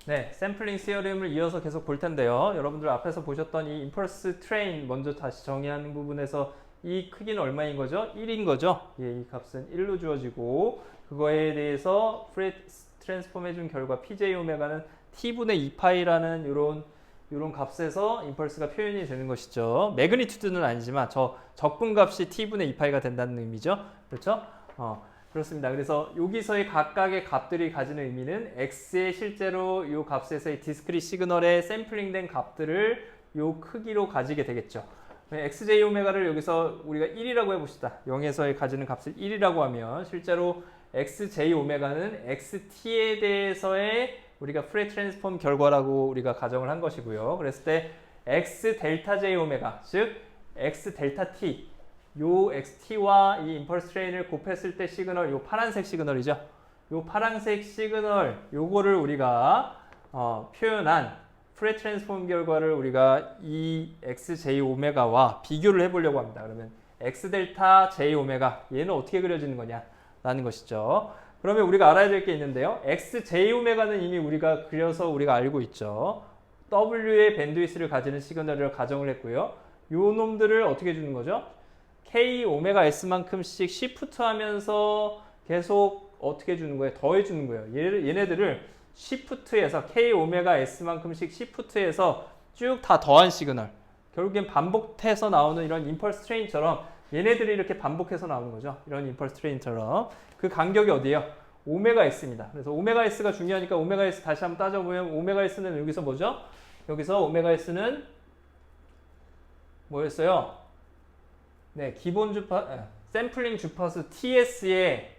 네, 샘플링 시어림을 이어서 계속 볼 텐데요. 여러분들 앞에서 보셨던 이 임펄스 트레인 먼저 다시 정의하는 부분에서 이 크기는 얼마인 거죠? 1인 거죠? 예, 이 값은 1로 주어지고 그거에 대해서 프레 트랜스폼 해준 결과 PJ 오메가는 T분의 2파이라는 이런 값에서 임펄스가 표현이 되는 것이죠. 매그니튜드는 아니지만 저 적분값이 T분의 2파이가 된다는 의미죠. 그렇죠? 그렇습니다. 그래서 여기서의 각각의 값들이 가지는 의미는 x의 실제로 이 값에서의 디스크릿 시그널에 샘플링된 값들을 이 크기로 가지게 되겠죠. xj 오메가를 여기서 우리가 1이라고 해봅시다. 0에서의 가지는 값을 1이라고 하면 실제로 xj 오메가는 xt에 대해서의 우리가 프레 트랜스폼 결과라고 우리가 가정을 한 것이고요. 그랬을 때 x 델타 j 오메가 즉 x 델타 t 요 XT와 이 임펄스 트레인을 곱했을 때 시그널, 요 파란색 시그널이죠. 요 파란색 시그널, 요거를 우리가 표현한 프레 트랜스폼 결과를 우리가 이 XJ 오메가와 비교를 해보려고 합니다. 그러면 X 델타 J 오메가 얘는 어떻게 그려지는 거냐 라는 것이죠. 그러면 우리가 알아야 될 게 있는데요. XJ 오메가는 이미 우리가 그려서 우리가 알고 있죠. W의 밴드위스를 가지는 시그널을 가정을 했고요. 요 놈들을 어떻게 주는 거죠? K 오메가 S만큼씩 시프트 하면서 계속 어떻게 주는 거예요? 더해 주는 거예요. 얘네들을 시프트해서 K 오메가 S만큼씩 시프트해서 쭉 다 더한 시그널. 결국엔 반복해서 나오는 이런 임펄스 트레인처럼 얘네들이 이렇게 반복해서 나오는 거죠. 이런 임펄스 트레인처럼. 그 간격이 어디예요? 오메가 S입니다. 그래서 오메가 S가 중요하니까 오메가 S 다시 한번 따져보면 오메가 S는 여기서 뭐죠? 여기서 오메가 S는 뭐였어요? 네, 기본 샘플링 주파수 TS의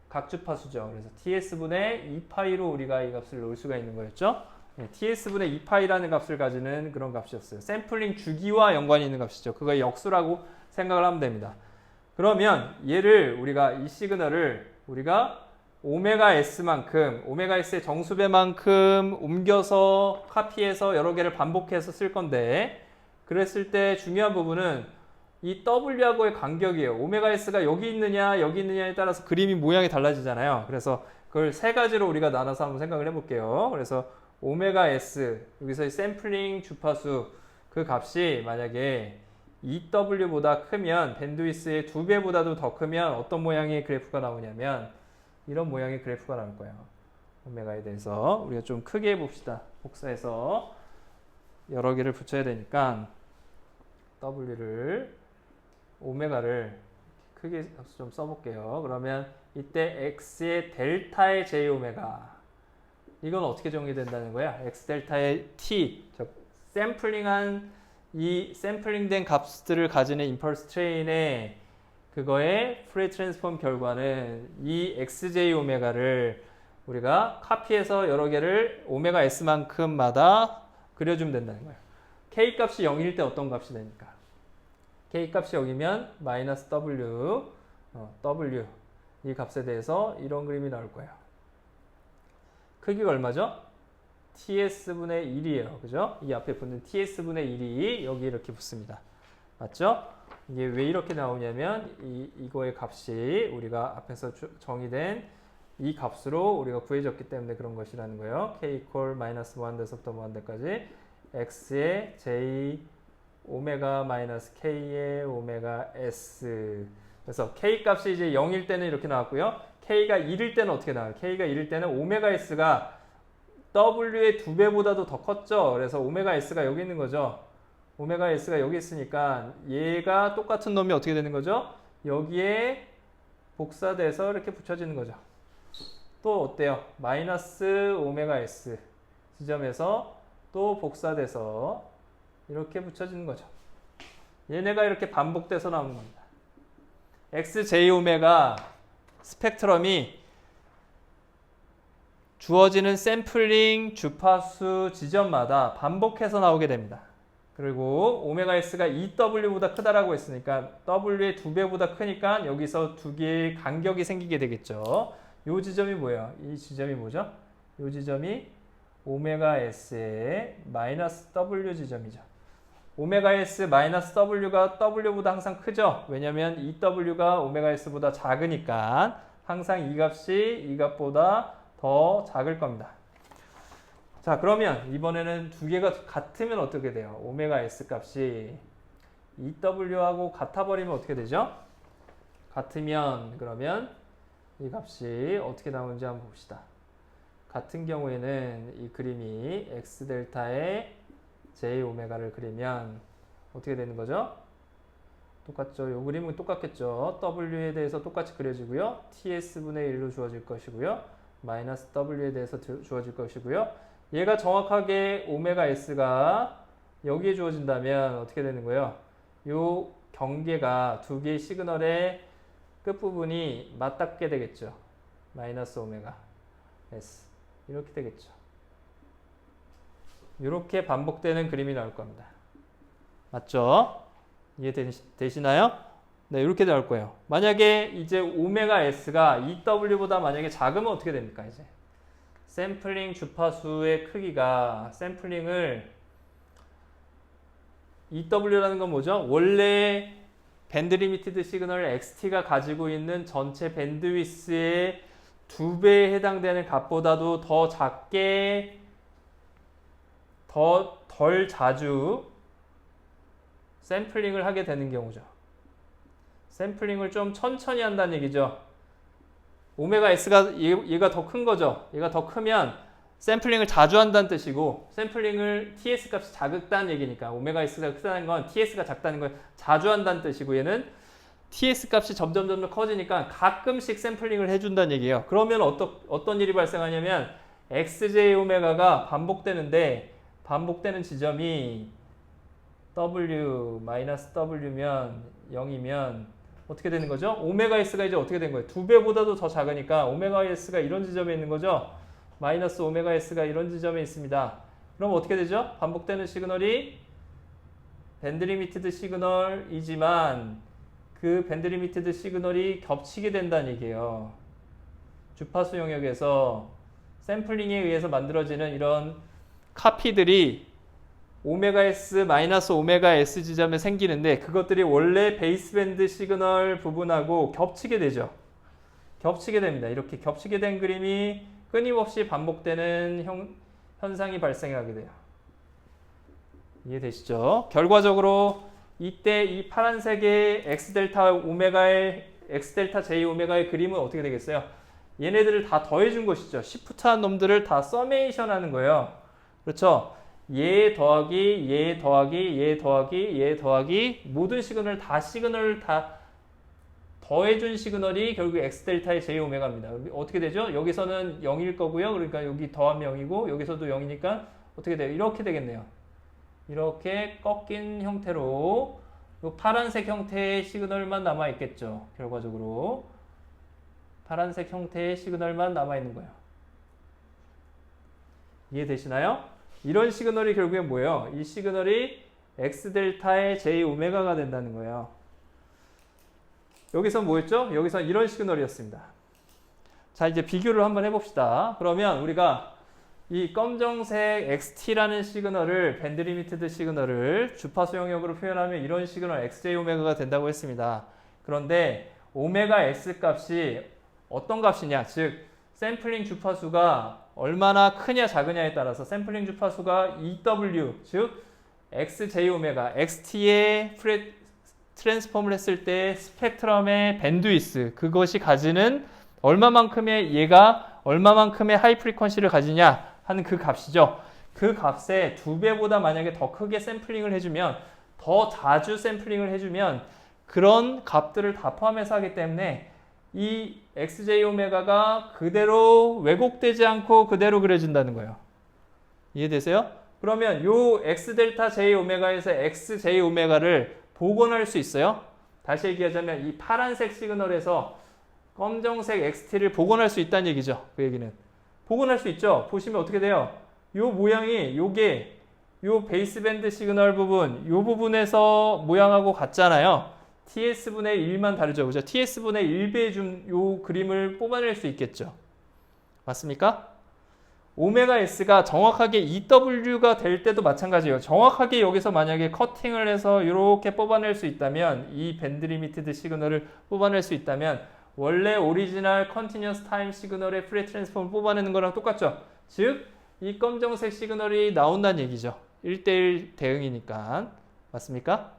각 주파수죠. 그래서 TS분의 2파이로 우리가 이 값을 넣을 수가 있는 거였죠. 네, TS분의 2파이라는 값을 가지는 그런 값이었어요. 샘플링 주기와 연관이 있는 값이죠. 그거의 역수라고 생각을 하면 됩니다. 그러면 얘를 우리가 이 시그널을 우리가 오메가 S만큼, 오메가 S의 정수배만큼 옮겨서 카피해서 여러 개를 반복해서 쓸 건데 그랬을 때 중요한 부분은 이 W하고의 간격이에요. 오메가 S가 여기 있느냐에 따라서 그림이 모양이 달라지잖아요. 그래서 그걸 세 가지로 우리가 나눠서 한번 생각을 해볼게요. 그래서 오메가 S, 여기서 샘플링 주파수 그 값이 만약에 EW보다 크면 밴드위스의 2배보다도 더 크면 어떤 모양의 그래프가 나오냐면 이런 모양의 그래프가 나올 거예요. 오메가에 대해서 우리가 좀 크게 해봅시다. 복사해서 여러 개를 붙여야 되니까 W를 오메가를 크게 좀 써볼게요. 그러면 이때 x의 델타의 j 오메가 이건 어떻게 정의된다는 거야? x 델타의 t 즉 샘플링한 이 샘플링된 값들을 가지는 임펄스 트레인의 그거의 프레 트랜스폼 결과는 이 xj 오메가를 우리가 카피해서 여러 개를 오메가 s만큼마다 그려주면 된다는 거예요. k 값이 0일 때 어떤 값이 되니까? K 값이 여기면 마이너스 W, W 이 값에 대해서 이런 그림이 나올 거예요. 크기가 얼마죠? TS분의 1이에요. 그죠? 이 앞에 붙는 TS분의 1이 여기 이렇게 붙습니다. 맞죠? 이게 왜 이렇게 나오냐면 이거의 값이 우리가 앞에서 정의된 이 값으로 우리가 구해졌기 때문에 그런 것이라는 거예요. K equal 마이너스 1에서부터 무한대까지 X의 J 오메가 마이너스 K의 오메가 S 그래서 K 값이 이제 0일 때는 이렇게 나왔고요. K가 1일 때는 어떻게 나와요? K가 1일 때는 오메가 S가 W의 2배보다도 더 컸죠. 그래서 오메가 S가 여기 있는 거죠. 오메가 S가 여기 있으니까 얘가 똑같은 놈이 어떻게 되는 거죠? 여기에 복사돼서 이렇게 붙여지는 거죠. 또 어때요? 마이너스 오메가 S 지점에서 또 복사돼서 이렇게 붙여지는 거죠. 얘네가 이렇게 반복돼서 나오는 겁니다. XJ 오메가 스펙트럼이 주어지는 샘플링 주파수 지점마다 반복해서 나오게 됩니다. 그리고 오메가 S가 EW보다 크다라고 했으니까 W의 2배보다 크니까 여기서 두 개의 간격이 생기게 되겠죠. 이 지점이 뭐예요? 이 지점이 뭐죠? 이 지점이 오메가 S의 마이너스 W 지점이죠. 오메가 S 마이너스 W가 W보다 항상 크죠? 왜냐면 EW가 오메가 S보다 작으니까 항상 이 값이 이 값보다 더 작을 겁니다. 자, 그러면 이번에는 두 개가 같으면 어떻게 돼요? 오메가 S 값이 EW하고 같아버리면 어떻게 되죠? 같으면 그러면 이 값이 어떻게 나오는지 한번 봅시다. 같은 경우에는 이 그림이 X 델타에 J 오메가를 그리면 어떻게 되는 거죠? 똑같죠. 이 그림은 똑같겠죠. W에 대해서 똑같이 그려지고요. TS분의 1로 주어질 것이고요. 마이너스 W에 대해서 주어질 것이고요. 얘가 정확하게 오메가 S가 여기에 주어진다면 어떻게 되는 거예요? 이 경계가 두 개의 시그널의 끝부분이 맞닿게 되겠죠. 마이너스 오메가 S 이렇게 되겠죠. 이렇게 반복되는 그림이 나올 겁니다. 맞죠? 이해되시나요? 네, 이렇게 나올 거예요. 만약에 이제 오메가 S가 EW보다 만약에 작으면 어떻게 됩니까? 이제 샘플링 주파수의 크기가 샘플링을 EW라는 건 뭐죠? 원래 밴드 리미티드 시그널 XT가 가지고 있는 전체 밴드위스의 2배에 해당되는 값보다도 더 작게 덜 자주 샘플링을 하게 되는 경우죠. 샘플링을 좀 천천히 한다는 얘기죠. 오메가 S가 얘가 더 큰 거죠. 얘가 더 크면 샘플링을 자주 한다는 뜻이고 샘플링을 TS 값이 작다는 얘기니까 오메가 S가 크다는 건 TS가 작다는 걸 자주 한다는 뜻이고 얘는 TS 값이 점점 커지니까 가끔씩 샘플링을 해준다는 얘기예요. 그러면 어떤 일이 발생하냐면 XJ 오메가가 반복되는데 반복되는 지점이 W, 마이너스 W면 0이면 어떻게 되는 거죠? 오메가 S가 이제 어떻게 된 거예요? 2배보다도 더 작으니까 오메가 S가 이런 지점에 있는 거죠? 마이너스 오메가 S가 이런 지점에 있습니다. 그럼 어떻게 되죠? 반복되는 시그널이 밴드 리미티드 시그널이지만 그 밴드 리미티드 시그널이 겹치게 된다는 얘기예요. 주파수 영역에서 샘플링에 의해서 만들어지는 이런 카피들이 오메가 S 마이너스 오메가 S 지점에 생기는데 그것들이 원래 베이스밴드 시그널 부분하고 겹치게 되죠. 겹치게 됩니다. 이렇게 겹치게 된 그림이 끊임없이 반복되는 현상이 발생하게 돼요. 이해되시죠? 결과적으로 이때 이 파란색의 X델타 오메가의 X델타 J 오메가의 그림은 어떻게 되겠어요? 얘네들을 다 더해준 것이죠. 시프트한 놈들을 다 서메이션 하는 거예요. 그렇죠? 얘 더하기, 얘 더하기, 얘 더하기, 얘 더하기 모든 시그널을 다 더해준 시그널이 결국 X델타의 J 오메가입니다. 어떻게 되죠? 여기서는 0일 거고요. 그러니까 여기 더하면 0이고 여기서도 0이니까 어떻게 돼요? 이렇게 되겠네요. 이렇게 꺾인 형태로 이 파란색 형태의 시그널만 남아있겠죠. 결과적으로 파란색 형태의 시그널만 남아있는 거예요. 이해되시나요? 이런 시그널이 결국에 뭐예요? 이 시그널이 X델타의 J 오메가가 된다는 거예요. 여기서 뭐였죠? 여기서 이런 시그널이었습니다. 자, 이제 비교를 한번 해봅시다. 그러면 우리가 이 검정색 XT라는 시그널을 밴드 리미티드 시그널을 주파수 영역으로 표현하면 이런 시그널 XJ 오메가가 된다고 했습니다. 그런데 오메가 S 값이 어떤 값이냐? 즉 샘플링 주파수가 얼마나 크냐 작으냐에 따라서 샘플링 주파수가 EW 즉 XJ 오메가 XT의 트랜스폼을 했을 때 스펙트럼의 밴드위스 그것이 가지는 얘가 얼마만큼의 하이 프리퀀시를 가지냐 하는 그 값이죠. 그 값에 2배보다 만약에 더 크게 샘플링을 해주면 더 자주 샘플링을 해주면 그런 값들을 다 포함해서 하기 때문에 이 XJ 오메가가 그대로 왜곡되지 않고 그대로 그려진다는 거예요. 이해되세요? 그러면 요 X델타 J 오메가에서 XJ 오메가를 복원할 수 있어요? 다시 얘기하자면 이 파란색 시그널에서 검정색 XT를 복원할 수 있다는 얘기죠. 그 얘기는. 복원할 수 있죠. 보시면 어떻게 돼요? 요 모양이 요게 요 베이스밴드 시그널 부분 요 부분에서 모양하고 같잖아요. TS분의 1만 다르죠. 그죠? TS분의 1배에 준 요 그림을 뽑아낼 수 있겠죠. 맞습니까? 오메가 S가 정확하게 EW가 될 때도 마찬가지예요. 정확하게 여기서 만약에 커팅을 해서 이렇게 뽑아낼 수 있다면 이 밴드 리미티드 시그널을 뽑아낼 수 있다면 원래 오리지널 컨티뉴어스 타임 시그널의 프리 트랜스폼을 뽑아내는 거랑 똑같죠. 즉 이 검정색 시그널이 나온다는 얘기죠. 1대1 대응이니까. 맞습니까?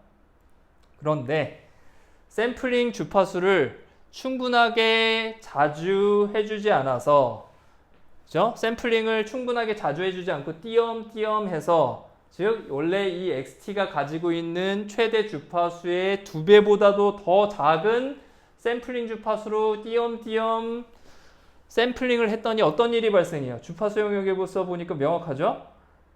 그런데 샘플링 주파수를 충분하게 자주 해주지 않아서, 그죠? 샘플링을 충분하게 자주 해주지 않고 띄엄띄엄 해서, 즉 원래 이 XT가 가지고 있는 최대 주파수의 2배보다도 더 작은 샘플링 주파수로 띄엄띄엄 샘플링을 했더니 어떤 일이 발생해요? 주파수 영역에서 보니까 명확하죠?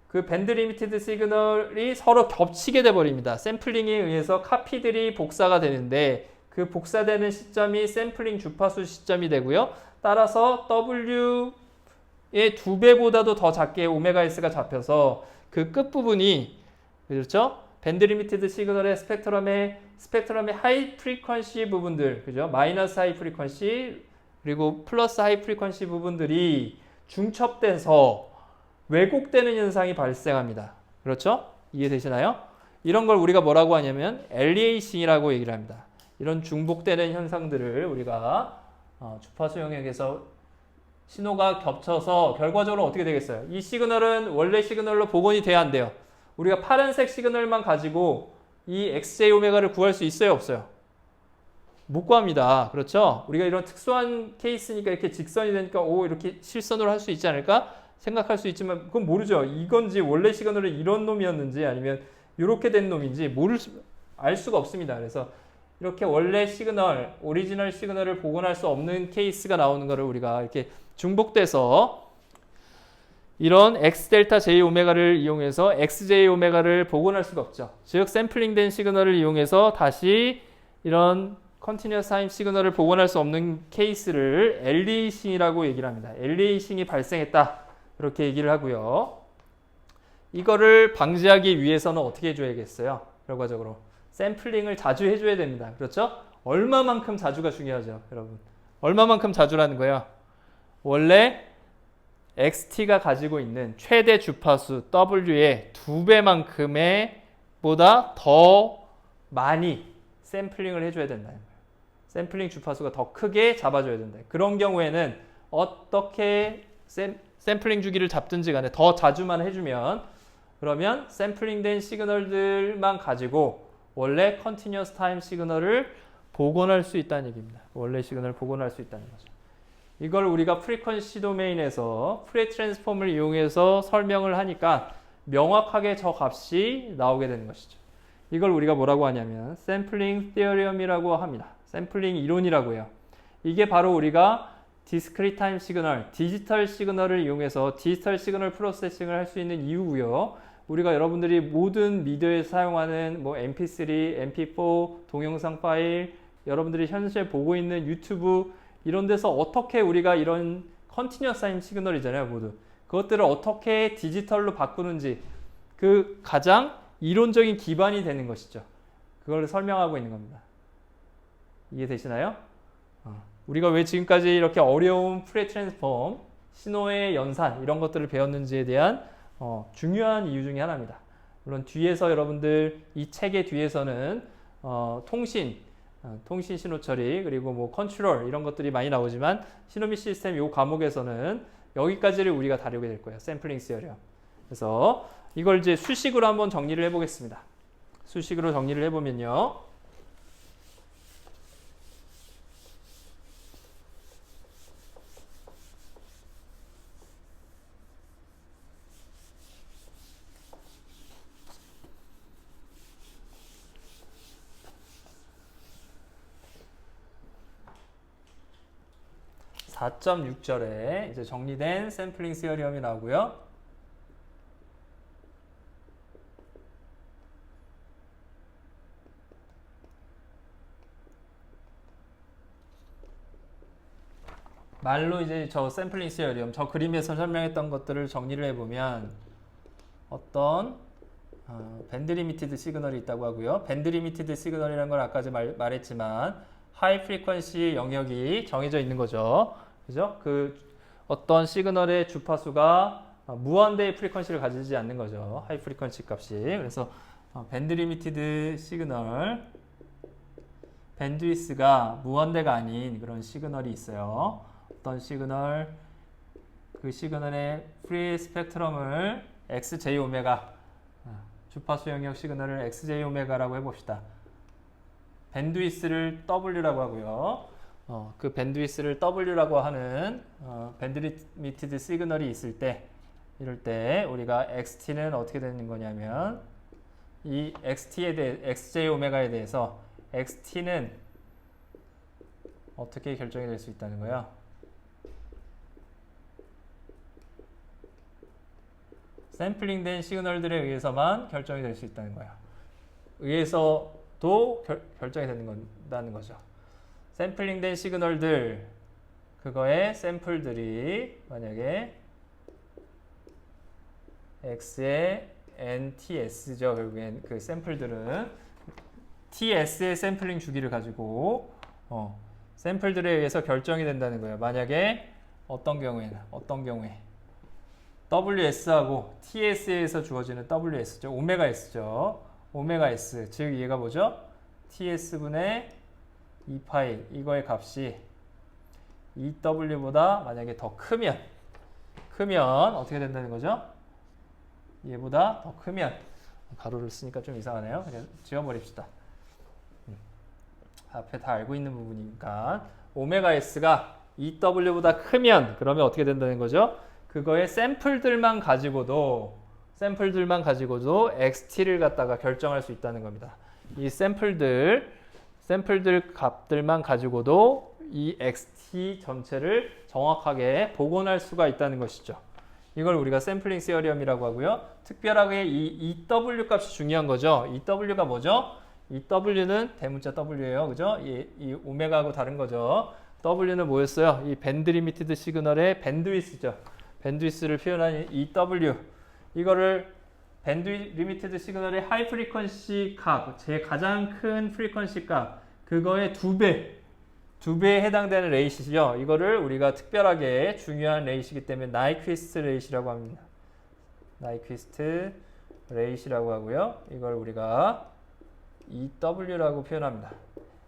그 밴드 리미티드 시그널이 서로 겹치게 돼 버립니다. 샘플링에 의해서 카피들이 복사가 되는데 그 복사되는 시점이 샘플링 주파수 시점이 되고요. 따라서 W의 2배보다도 더 작게 오메가 S가 잡혀서 그 끝부분이, 그렇죠? 밴드 리미티드 시그널의 스펙트럼의 하이 프리퀀시 부분들, 그죠? 마이너스 하이 프리퀀시 그리고 플러스 하이 프리퀀시 부분들이 중첩돼서 왜곡되는 현상이 발생합니다. 그렇죠? 이해되시나요? 이런 걸 우리가 뭐라고 하냐면 엘리에이싱이라고 얘기를 합니다. 이런 중복되는 현상들을 우리가 주파수 영역에서 신호가 겹쳐서 결과적으로 어떻게 되겠어요? 이 시그널은 원래 시그널로 복원이 돼야 안 돼요. 우리가 파란색 시그널만 가지고 이 XJ 오메가를 구할 수 있어요, 없어요? 못 구합니다. 그렇죠? 우리가 이런 특수한 케이스니까 이렇게 직선이 되니까 이렇게 실선으로 할 수 있지 않을까 생각할 수 있지만 그건 모르죠. 이건지 원래 시그널은 이런 놈이었는지 아니면 이렇게 된 놈인지 알 수가 없습니다. 그래서 이렇게 원래 시그널, 오리지널 시그널을 복원할 수 없는 케이스가 나오는 거를 우리가 이렇게 중복돼서 이런 X 델타 J 오메가를 이용해서 XJ 오메가를 복원할 수가 없죠. 즉 샘플링된 시그널을 이용해서 다시 이런 컨티뉴어스 타임 시그널을 복원할 수 없는 케이스를 엘리에이싱이라고 얘기를 합니다. 엘리에이싱이 발생했다. 그렇게 얘기를 하고요. 이거를 방지하기 위해서는 어떻게 해줘야겠어요? 결과적으로 샘플링을 자주 해줘야 됩니다. 그렇죠? 얼마만큼 자주가 중요하죠, 여러분. 얼마만큼 자주라는 거예요? 원래 XT가 가지고 있는 최대 주파수 W의 2배만큼의 보다 더 많이 샘플링을 해줘야 된다는 거예요. 샘플링 주파수가 더 크게 잡아줘야 된다. 그런 경우에는 어떻게 샘플링 주기를 잡든지 간에 더 자주만 해주면 그러면 샘플링된 시그널들만 가지고 원래 컨티뉴어스 타임 시그널을 복원할 수 있다는 얘기입니다. 원래 시그널을 복원할 수 있다는 거죠. 이걸 우리가 프리퀀시 도메인에서 프레 트랜스폼을 이용해서 설명을 하니까 명확하게 저 값이 나오게 되는 것이죠. 이걸 우리가 뭐라고 하냐면 샘플링 티어리엄이라고 합니다. 샘플링 이론이라고 해요. 이게 바로 우리가 디스크리트 타임 시그널, 디지털 시그널을 이용해서 디지털 시그널 프로세싱을 할 수 있는 이유고요. 우리가 여러분들이 모든 미디어에서 사용하는 뭐 MP3, MP4, 동영상 파일, 여러분들이 현재 보고 있는 유튜브 이런 데서 어떻게 우리가 이런 컨티뉴어스 타임 시그널이잖아요, 모두. 그것들을 어떻게 디지털로 바꾸는지 그 가장 이론적인 기반이 되는 것이죠. 그걸 설명하고 있는 겁니다. 이해되시나요? 우리가 왜 지금까지 이렇게 어려운 프레 트랜스폼, 신호의 연산 이런 것들을 배웠는지에 대한 중요한 이유 중에 하나입니다. 물론 뒤에서 여러분들 이 책의 뒤에서는 통신 신호 처리 그리고 뭐 컨트롤 이런 것들이 많이 나오지만 신호 및 시스템 이 과목에서는 여기까지를 우리가 다루게 될 거예요. 샘플링 시어리엄. 그래서 이걸 이제 수식으로 한번 정리를 해보겠습니다. 수식으로 정리를 해보면요. (4.6절에) 이제 정리된 샘플링 시어리엄이 나오고요. 말로 이제 저 샘플링 시어리엄, 저 그림에서 설명했던 것들을 정리를 해보면 어떤 밴드 리미티드 시그널이 있다고 하고요. 밴드 리미티드 시그널이라는 걸 아까 말했지만 하이 프리퀀시 영역이 정해져 있는 거죠. 그죠? 그 어떤 시그널의 주파수가 무한대의 프리퀀시를 가지지 않는 거죠. 하이 프리퀀시 값이. 그래서 밴드 리미티드 시그널, 밴드위스가 무한대가 아닌 그런 시그널이 있어요. 어떤 시그널 그 시그널의 프리 스펙트럼을 XJ 오메가, 주파수 영역 시그널을 XJ 오메가라고 해봅시다. 밴드위스를 W라고 하고요. 그 밴드위스를 W라고 하는 밴드 리미티드 시그널이 있을 때, 이럴 때 우리가 XT는 어떻게 되는 거냐면 이 XJ 오메가에 대해서 XT는 어떻게 결정이 될 수 있다는 거예요? 샘플링된 시그널들에 의해서만 결정이 될 수 있다는 거예요. 의해서도 결정이 된다는 거죠. 샘플링된 시그널들, 그거의 샘플들이 만약에 X의 NTS죠. 결국엔 그 샘플들은 TS의 샘플링 주기를 가지고 샘플들에 의해서 결정이 된다는 거예요. 만약에 어떤 경우에 WS하고 TS에서 주어지는 WS죠. 오메가 S죠. 오메가 S, 즉 얘가 뭐죠? TS분의 2파이, 이거의 값이 EW보다 만약에 더 크면 어떻게 된다는 거죠? 얘보다 더 크면, 가로를 쓰니까 좀 이상하네요. 그냥 지워버립시다. 앞에 다 알고 있는 부분이니까 오메가 S가 EW보다 크면 그러면 어떻게 된다는 거죠? 그거의 샘플들만 가지고도 XT를 갖다가 결정할 수 있다는 겁니다. 이 샘플들 값들만 가지고도 이 XT 전체를 정확하게 복원할 수가 있다는 것이죠. 이걸 우리가 샘플링 시어리엄이라고 하고요. 특별하게 이 EW 값이 중요한 거죠. EW가 뭐죠? EW는 대문자 W예요. 그죠? 이 오메가하고 다른 거죠. W는 뭐였어요? 이 밴드 리미티드 시그널의 밴드위스죠. 밴드위스를 표현한 EW. 이거를 밴드 리미티드 시그널의 하이 프리퀀시 값, 제 가장 큰 프리퀀시 값, 그거의 2배에 해당되는 레이시죠. 이거를 우리가 특별하게 중요한 레이시이기 때문에 나이퀴스트 레이시라고 합니다. 나이퀴스트 레이시라고 하고요. 이걸 우리가 EW라고 표현합니다.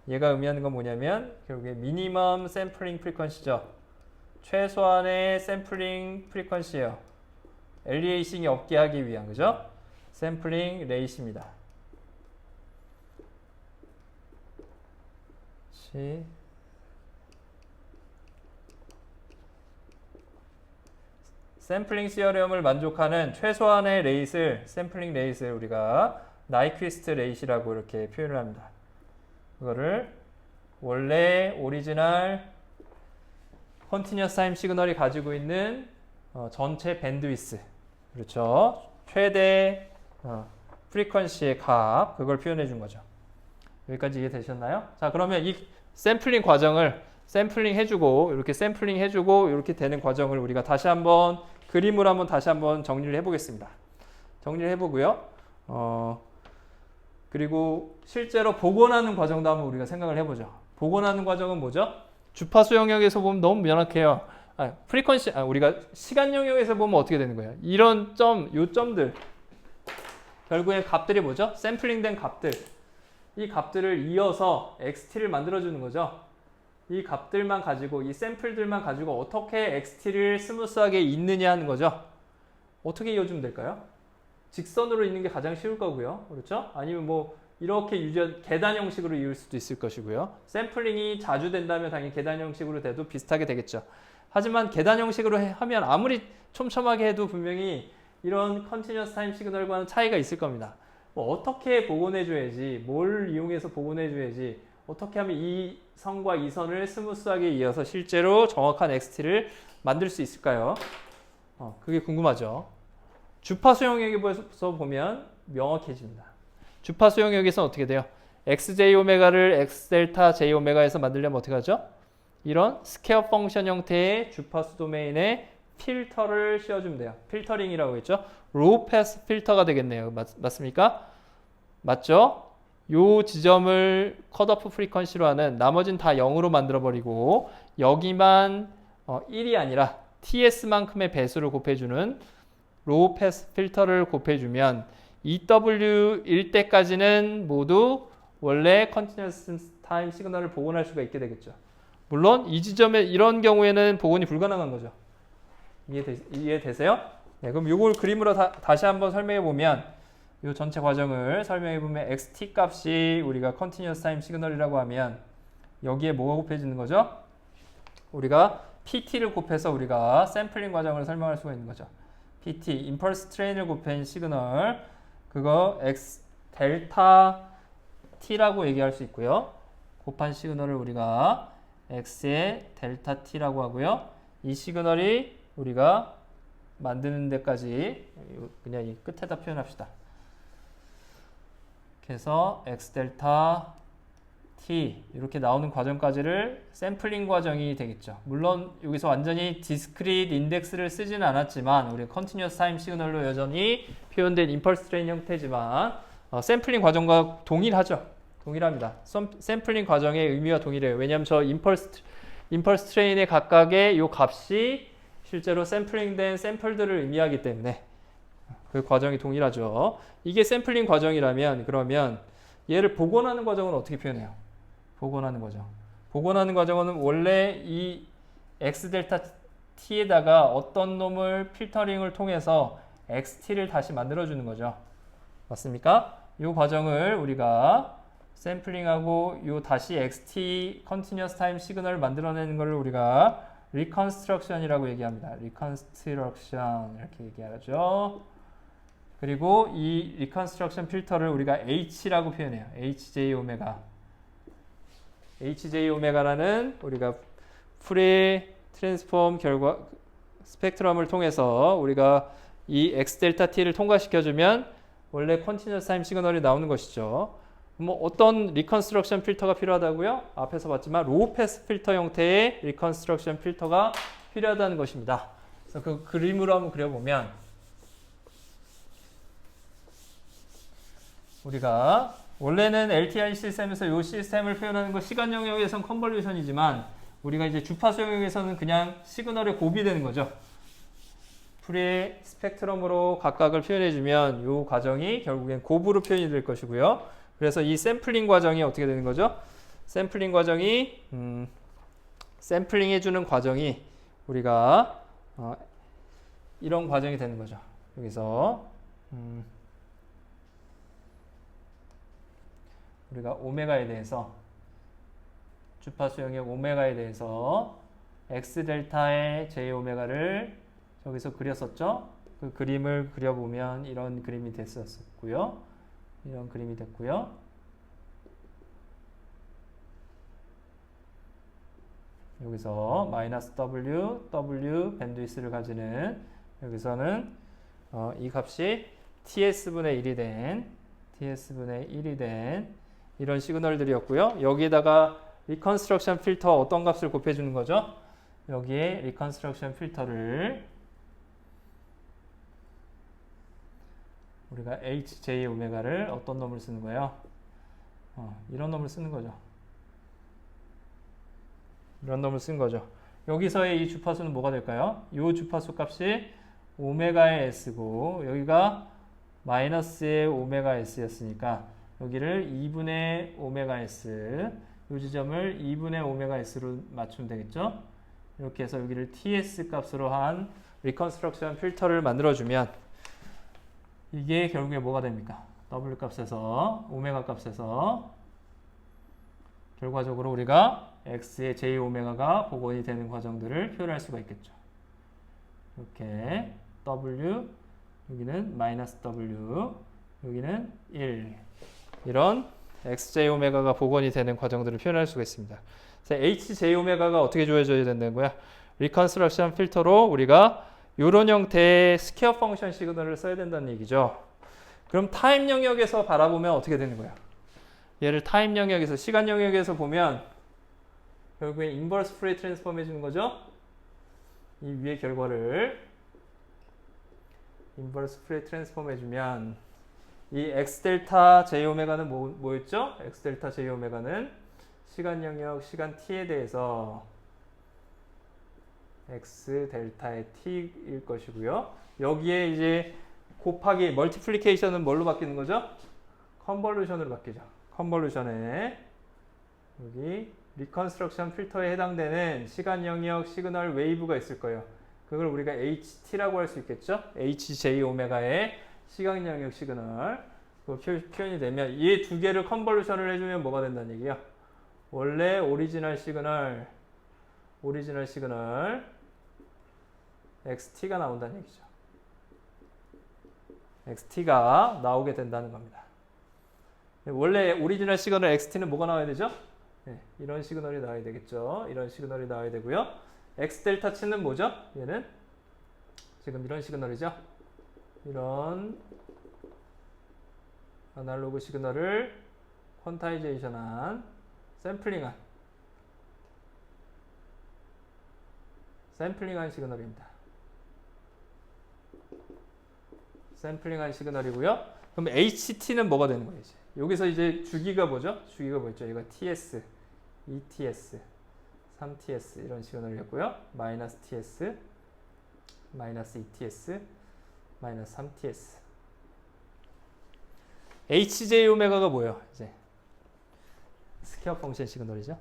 얘가 의미하는 건 뭐냐면 결국에 미니멈 샘플링 프리퀀시죠. 최소한의 샘플링 프리퀀시예요. 엘리에이싱이 없게 하기 위한, 그죠? 샘플링 레이시입니다. 샘플링 시어리엄을 만족하는 최소한의 레이스를, 샘플링 레이스를 우리가 나이퀴스트 레이시라고 이렇게 표현을 합니다. 그거를 원래 오리지널 컨티뉴어스 타임 시그널이 가지고 있는 전체 밴드위스, 그렇죠? 최대 프리퀀시의 값, 그걸 표현해 준 거죠. 여기까지 이해되셨나요? 자, 그러면 이 샘플링 과정을 샘플링 해주고 이렇게 되는 과정을 우리가 다시 한번 그림으로 다시 한번 정리를 해보겠습니다. 정리를 해보고요. 그리고 실제로 복원하는 과정도 한번 우리가 생각을 해보죠. 복원하는 과정은 뭐죠? 주파수 영역에서 보면 너무 명확해요. 프리퀀시, 우리가 시간 영역에서 보면 어떻게 되는 거예요? 이런 요 점들, 결국에 값들이 뭐죠? 샘플링된 값들. 이 값들을 이어서 XT를 만들어주는 거죠. 이 값들만 가지고, 이 샘플들만 가지고 어떻게 XT를 스무스하게 잇느냐 하는 거죠. 어떻게 이어주면 될까요? 직선으로 잇는 게 가장 쉬울 거고요. 그렇죠? 아니면 뭐 이렇게 계단 형식으로 이을 수도 있을 것이고요. 샘플링이 자주 된다면 당연히 계단 형식으로 돼도 비슷하게 되겠죠. 하지만 계단 형식으로 하면 아무리 촘촘하게 해도 분명히 이런 컨티뉴어스 타임 시그널과는 차이가 있을 겁니다. 뭐 어떻게 복원해줘야지, 뭘 이용해서 복원해줘야지, 어떻게 하면 이 선과 이 선을 스무스하게 이어서 실제로 정확한 XT를 만들 수 있을까요? 그게 궁금하죠. 주파수 영역에서 보면 명확해집니다. 주파수 영역에서는 어떻게 돼요? XJ 오메가를 X델타 J 오메가에서 만들려면 어떻게 하죠? 이런 스퀘어 펑션 형태의 주파수 도메인에 필터를 씌워주면 돼요. 필터링이라고 했죠. 로우 패스 필터가 되겠네요. 맞습니까? 맞죠? 요 지점을 컷오프 프리퀀시로 하는, 나머지는 다 0으로 만들어버리고 여기만 1이 아니라 TS만큼의 배수를 곱해주는 로우 패스 필터를 곱해주면 EW일 때까지는 모두 원래 컨티뉴어스 타임 시그널을 복원할 수가 있게 되겠죠. 물론 이 지점에 이런 경우에는 복원이 불가능한 거죠. 이해되세요? 네, 그럼 이걸 그림으로 다시 한번 설명해 보면 이 전체 과정을 설명해 보면 xt 값이 우리가 continuous time 시그널이라고 하면 여기에 뭐가 곱해지는 거죠? 우리가 pt를 곱해서 우리가 샘플링 과정을 설명할 수가 있는 거죠. pt, 임펄스 트레인을 곱한 시그널, 그거 x 델타 t라고 얘기할 수 있고요. 곱한 시그널을 우리가 x의 델타 t라고 하고요. 이 시그널이 우리가 만드는 데까지 그냥 이 끝에다 표현합시다. 그래서 x 델타 t 이렇게 나오는 과정까지를 샘플링 과정이 되겠죠. 물론 여기서 완전히 디스크릿 인덱스를 쓰지는 않았지만 우리 컨티뉴어스 타임 시그널로 여전히 표현된 임펄스 트레인 형태지만 샘플링 과정과 동일하죠. 동일합니다. 샘플링 과정의 의미와 동일해요. 왜냐하면 저 임펄스 트레인의 각각의 이 값이 실제로 샘플링된 샘플들을 의미하기 때문에 그 과정이 동일하죠. 이게 샘플링 과정이라면 그러면 얘를 복원하는 과정은 어떻게 표현해요? 복원하는 과정. 복원하는 과정은 원래 이 x 델타 t에다가 어떤 놈을 필터링을 통해서 xt를 다시 만들어주는 거죠. 맞습니까? 이 과정을 우리가 샘플링하고 요 다시 xt 컨티뉴어스 타임 시그널을 만들어내는 것을 우리가 리컨스트럭션이라고 얘기합니다. 리컨스트럭션 이렇게 얘기하죠. 그리고 이 리컨스트럭션 필터를 우리가 h라고 표현해요. hj 오메가. hj 오메가라는 우리가 프리 트랜스폼 결과 스펙트럼을 통해서 우리가 이 x 델타 t를 통과시켜주면 원래 컨티뉴어스 타임 시그널이 나오는 것이죠. 뭐 어떤 리컨스트럭션 필터가 필요하다고요? 앞에서 봤지만 로우 패스 필터 형태의 리컨스트럭션 필터가 필요하다는 것입니다. 그래서 그 그림으로 한번 그려보면 우리가 원래는 LTI 시스템에서 이 시스템을 표현하는 거 시간 영역에서는 컨볼루션이지만 우리가 이제 주파수 영역에서는 그냥 시그널에 곱이 되는 거죠. 프리 스펙트럼으로 각각을 표현해주면 이 과정이 결국엔 곱으로 표현이 될 것이고요. 그래서 이 샘플링 과정이 어떻게 되는 거죠? 샘플링 과정이 샘플링 해주는 과정이 우리가 이런 과정이 되는 거죠. 여기서 우리가 오메가에 대해서 주파수 영역 오메가에 대해서 x 델타의 j 오메가를 저기서 그렸었죠. 그 그림을 그려보면 이런 그림이 됐었고요. 이런 그림이 됐고요. 여기서 마이너스 w 밴드위스를 가지는 여기서는 이 값이 ts분의 1이 된 이런 시그널들이었고요. 여기에다가 리컨스트럭션 필터 어떤 값을 곱해주는 거죠? 여기에 리컨스트럭션 필터를 우리가 hj 오메가를 어떤 놈을 쓰는 거예요? 이런 놈을 쓰는 거죠. 이런 놈을 쓴 거죠. 여기서의 이 주파수는 뭐가 될까요? 이 주파수 값이 오메가의 s고 여기가 마이너스의 오메가 s였으니까 여기를 2분의 오메가 s 이 지점을 2분의 오메가 s로 맞추면 되겠죠? 이렇게 해서 여기를 ts 값으로 한 리컨스트럭션 필터를 만들어주면 이게 결국에 뭐가 됩니까? w 값에서 오메가 값에서 결과적으로 우리가 x의 j 오메가가 복원이 되는 과정들을 표현할 수가 있겠죠. 이렇게 w 여기는 마이너스 w 여기는 1 이런 xj 오메가가 복원이 되는 과정들을 표현할 수가 있습니다. 그래서 hj 오메가가 어떻게 주어져야 된다는 거야? 리컨스트럭션 필터로 우리가 이런 형태의 스퀘어 펑션 시그널을 써야 된다는 얘기죠. 그럼 타임 영역에서 바라보면 어떻게 되는 거야? 얘를 타임 영역에서 시간 영역에서 보면 결국에 인버스 프레이 트랜스폼 해주는 거죠. 이 위의 결과를 인버스 프레이 트랜스폼 해주면 이 x 델타 j 오메가는 뭐였죠? x 델타 j 오메가는 시간 영역 시간 t에 대해서 x 델타의 t일 것이고요. 여기에 이제 곱하기 멀티플리케이션은 뭘로 바뀌는 거죠? 컨볼루션으로 바뀌죠. 컨볼루션에 여기 리컨스트럭션 필터에 해당되는 시간 영역 시그널 웨이브가 있을 거예요. 그걸 우리가 HT라고 할 수 있겠죠? HJ 오메가의 시각 영역 시그널. 그 표현이 되면 이 두 개를 컨볼루션을 해주면 뭐가 된다는 얘기야? 원래 오리지널 시그널 XT가 나온다는 얘기죠. XT가 나오게 된다는 겁니다. 원래 오리지널 시그널 XT는 뭐가 나와야 되죠? 네, 이런 시그널이 나와야 되겠죠. 이런 시그널이 나와야 되고요. X 델타 치는 뭐죠? 얘는 지금 이런 시그널이죠. 이런 아날로그 시그널을 퀀타이제이션한 샘플링한 시그널입니다. 샘플링한 시그널이고요. 그럼 HT는 뭐가 되는 거예요? 이제? 여기서 이제 주기가 뭐죠? 주기가 뭐였죠? 이거 TS, ETS, 3TS 이런 시그널이었고요. 마이너스 TS, 마이너스 ETS, 마이너스 3TS. HJ 오메가가 뭐예요? 이제 스퀘어 펑션 시그널이죠.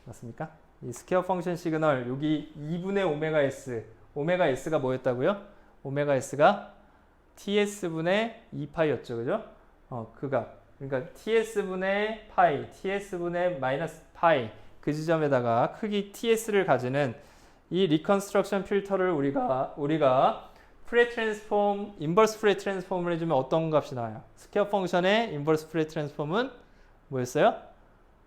맞습니까? 이 스퀘어 펑션 시그널 여기 2분의 오메가 S. 오메가 S가 뭐였다고요? 오메가 S가 TS분의 2파이였죠. 그죠? 그 값. 그러니까 TS분의 파이, TS분의 마이너스 파이 그 지점에다가 크기 TS를 가지는 이 리컨스트럭션 필터를 우리가 프레 트랜스폼, 인버스 프레 트랜스폼을 해주면 어떤 값이 나와요? 스퀘어 펑션의 인버스 프레 트랜스폼은 뭐였어요?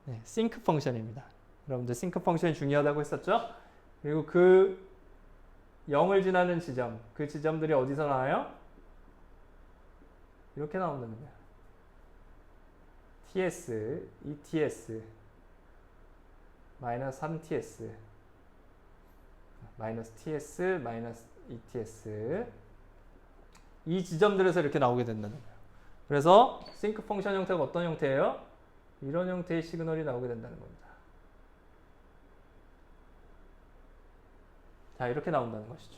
네, 싱크 펑션입니다. 여러분들 싱크 펑션이 중요하다고 했었죠? 그리고 그 0을 지나는 지점, 그 지점들이 어디서 나와요? 이렇게 나온다는 거예요. TS, ETS, 마이너스 3TS, 마이너스 TS, 마이너스 ETS 이 지점들에서 이렇게 나오게 된다는 거예요. 그래서 싱크 펑션 형태가 어떤 형태예요? 이런 형태의 시그널이 나오게 된다는 겁니다. 자, 이렇게 나온다는 것이죠.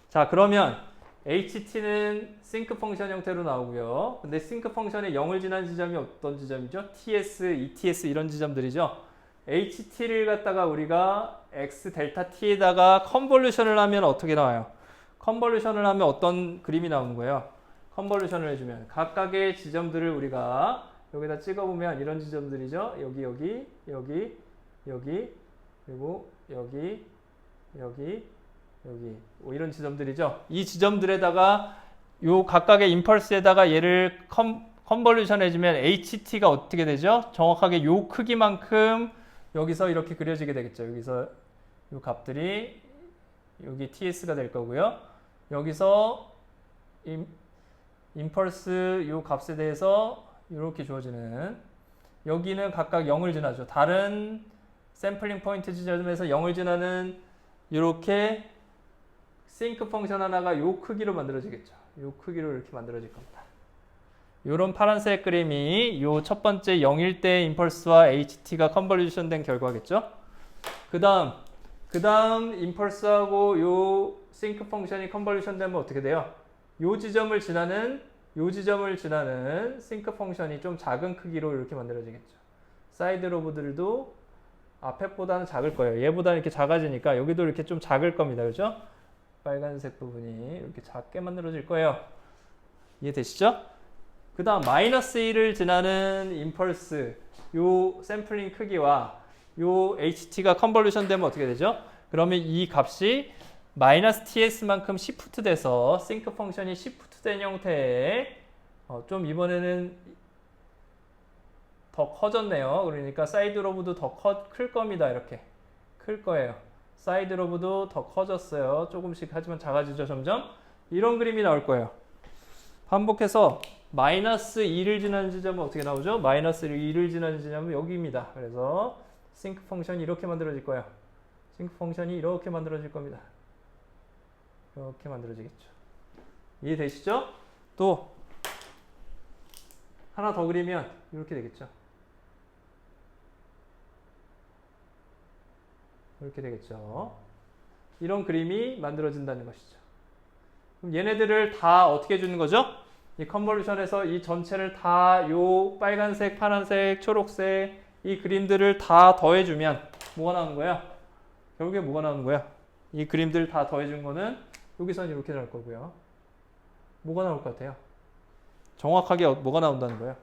자, 그러면 HT는 싱크 펑션 형태로 나오고요. 근데 싱크 펑션의 0을 지난 지점이 어떤 지점이죠? TS, ETS 이런 지점들이죠. HT를 갖다가 우리가 X 델타 T에다가 컨볼루션을 하면 어떻게 나와요? 컨볼루션을 하면 어떤 그림이 나오는 거예요? 컨볼루션을 해주면 각각의 지점들을 우리가 여기다 찍어보면 이런 지점들이죠. 여기, 그리고 여기, 이런 지점들이죠. 이 지점들에다가 요 각각의 임펄스에다가 얘를 컨볼루션 해주면 HT가 어떻게 되죠? 정확하게 요 크기만큼 여기서 이렇게 그려지게 되겠죠. 여기서 요 값들이 여기 TS가 될 거고요. 여기서 임펄스 요 값에 대해서 이렇게 주어지는 여기는 각각 0을 지나죠. 다른 샘플링 포인트 지점에서 0을 지나는 이렇게 싱크 펑션 하나가 요 크기로 만들어지겠죠. 요 크기로 이렇게 만들어질 겁니다. 요런 파란색 그림이 요 첫 번째 0일 때 임펄스와 HT가 컨볼루션 된 결과겠죠. 그 다음 임펄스하고 요 싱크 펑션이 컨볼루션 되면 어떻게 돼요? 요 지점을 지나는 싱크 펑션이 좀 작은 크기로 이렇게 만들어지겠죠. 사이드 로브들도 앞에보다는 작을 거예요. 얘보다는 이렇게 작아지니까 여기도 이렇게 좀 작을 겁니다. 그죠? 빨간색 부분이 이렇게 작게 만들어질 거예요. 이해되시죠? 그 다음 마이너스 1을 지나는 임펄스 요 샘플링 크기와 요 HT가 컨볼루션 되면 어떻게 되죠? 그러면 이 값이 마이너스 TS만큼 시프트 돼서 싱크 펑션이 시프트 된 형태의 좀 이번에는 더 커졌네요. 그러니까 사이드 로브도 더 클 겁니다. 이렇게 클 거예요. 사이드 로브도 더 커졌어요. 조금씩 하지만 작아지죠. 점점 이런 그림이 나올 거예요. 반복해서 마이너스 2를 지나는 지점은 어떻게 나오죠? 마이너스 2를 지나는 지점은 여기입니다. 그래서 싱크 펑션이 이렇게 만들어질 거예요. 싱크 펑션이 이렇게 만들어질 겁니다. 이렇게 만들어지겠죠. 이해되시죠? 또 하나 더 그리면 이렇게 되겠죠. 이렇게 되겠죠. 이런 그림이 만들어진다는 것이죠. 그럼 얘네들을 다 어떻게 해주는 거죠? 이 컨볼루션에서 이 전체를 다 요 빨간색, 파란색, 초록색 이 그림들을 다 더해주면 뭐가 나오는 거야? 결국에 뭐가 나오는 거야? 이 그림들 다 더해준 거는 여기서는 이렇게 나올 거고요. 뭐가 나올 것 같아요? 정확하게 뭐가 나온다는 거예요?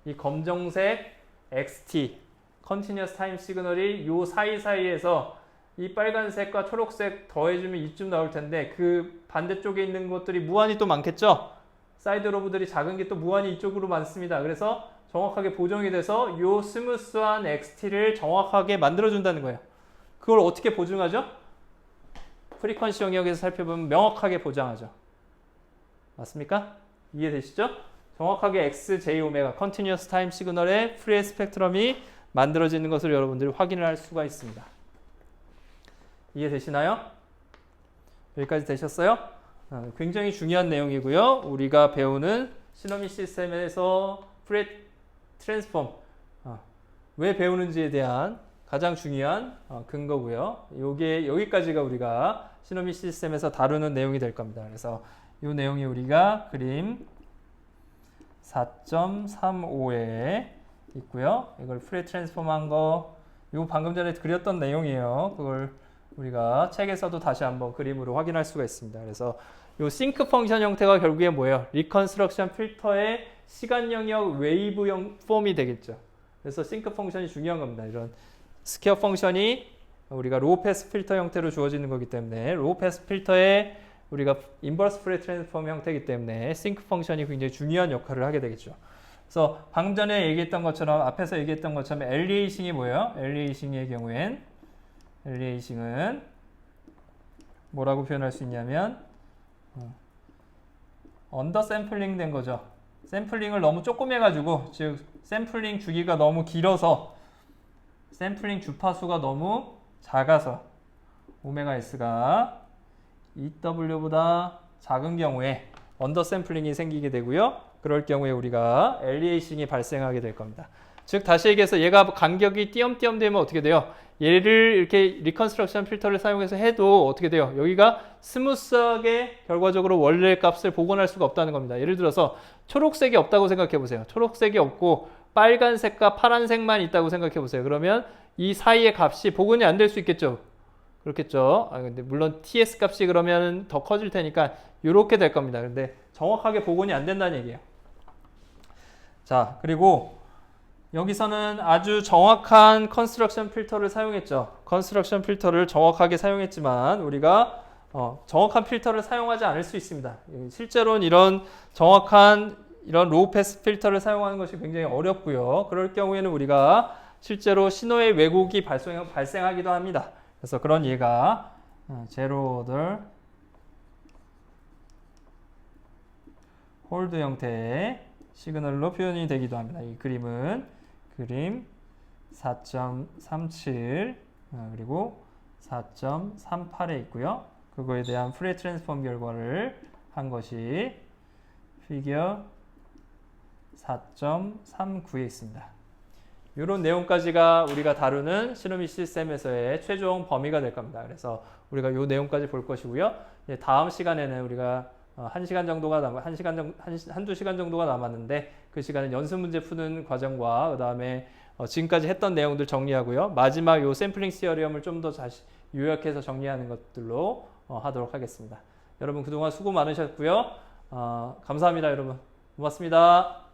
이 검정색 XT Continuous Time 시그널이 요 사이사이에서 이 빨간색과 초록색 더해주면 이쯤 나올 텐데 그 반대쪽에 있는 것들이 무한히 또 많겠죠? 사이드 로브들이 작은 게 또 무한히 이쪽으로 많습니다. 그래서 정확하게 보정이 돼서 요 스무스한 XT를 정확하게 만들어준다는 거예요. 그걸 어떻게 보증하죠? 프리퀀시 영역에서 살펴보면 명확하게 보장하죠. 맞습니까? 이해되시죠? 정확하게 XJ 오메가 컨티뉴어스 타임 시그널의 프리웨이 스펙트럼이 만들어지는 것을 여러분들이 확인을 할 수가 있습니다. 이해되시나요? 여기까지 되셨어요? 굉장히 중요한 내용이고요. 우리가 배우는 시너미 시스템에서 프리웨이 트랜스폼 왜 배우는지에 대한 가장 중요한 근거고요. 요게 여기까지가 우리가 시너미 시스템에서 다루는 내용이 될 겁니다. 그래서 이 내용이 우리가 그림 4.35에 있고요. 이걸 프리웨이 트랜스폼 한 거, 요 방금 전에 그렸던 내용이에요. 그걸 우리가 책에서도 다시 한번 그림으로 확인할 수가 있습니다. 그래서 요 싱크 펑션 형태가 결국에 뭐예요? 리컨스트럭션 필터의 시간 영역 웨이브형 폼이 되겠죠. 그래서 싱크 펑션이 중요한 겁니다. 이런 스퀘어 펑션이 우리가 로우 패스 필터 형태로 주어지는 거기 때문에 로우 패스 필터의 우리가 인버스 프리웨이 트랜스폼 형태이기 때문에 싱크 펑션이 굉장히 중요한 역할을 하게 되겠죠. 그래서 방금 전에 얘기했던 것처럼 앞에서 얘기했던 것처럼 엘리에이싱이 뭐예요? 엘리에이싱의 경우엔 엘리에이싱은 뭐라고 표현할 수 있냐면 언더 샘플링 된 거죠. 샘플링을 너무 조금 해가지고 즉 샘플링 주기가 너무 길어서 샘플링 주파수가 너무 작아서 오메가 S가 EW보다 작은 경우에 언더 샘플링이 생기게 되고요. 그럴 경우에 우리가 엘리에이싱이 발생하게 될 겁니다. 즉 다시 얘기해서 얘가 간격이 띄엄띄엄 되면 어떻게 돼요? 얘를 이렇게 리컨스트럭션 필터를 사용해서 해도 어떻게 돼요? 여기가 스무스하게 결과적으로 원래 값을 복원할 수가 없다는 겁니다. 예를 들어서 초록색이 없다고 생각해 보세요. 초록색이 없고 빨간색과 파란색만 있다고 생각해 보세요. 그러면 이 사이의 값이 복원이 안 될 수 있겠죠? 그렇겠죠? 근데 물론 TS 값이 그러면 더 커질 테니까 이렇게 될 겁니다. 근데 정확하게 복원이 안 된다는 얘기예요. 자, 그리고 여기서는 아주 정확한 컨스트럭션 필터를 사용했죠. 컨스트럭션 필터를 정확하게 사용했지만 우리가 정확한 필터를 사용하지 않을 수 있습니다. 실제로는 이런 정확한 이런 로우 패스 필터를 사용하는 것이 굉장히 어렵고요. 그럴 경우에는 우리가 실제로 신호의 왜곡이 발생하기도 합니다. 그래서 그런 예가 제로 오더 홀드 형태의 시그널로 표현이 되기도 합니다. 이 그림은 그림 4.37 그리고 4.38에 있고요. 그거에 대한 프리웨이 트랜스폼 결과를 한 것이 피겨 4.39에 있습니다. 이런 내용까지가 우리가 다루는 시너미 시스템에서의 최종 범위가 될 겁니다. 그래서 우리가 이 내용까지 볼 것이고요. 다음 시간에는 우리가 한두 시간 정도가 남았는데 그 시간은 연습 문제 푸는 과정과 그 다음에 지금까지 했던 내용들 정리하고요. 마지막 요 샘플링 시어리엄을 좀 더 다시 요약해서 정리하는 것들로 하도록 하겠습니다. 여러분 그동안 수고 많으셨고요. 감사합니다, 여러분. 고맙습니다.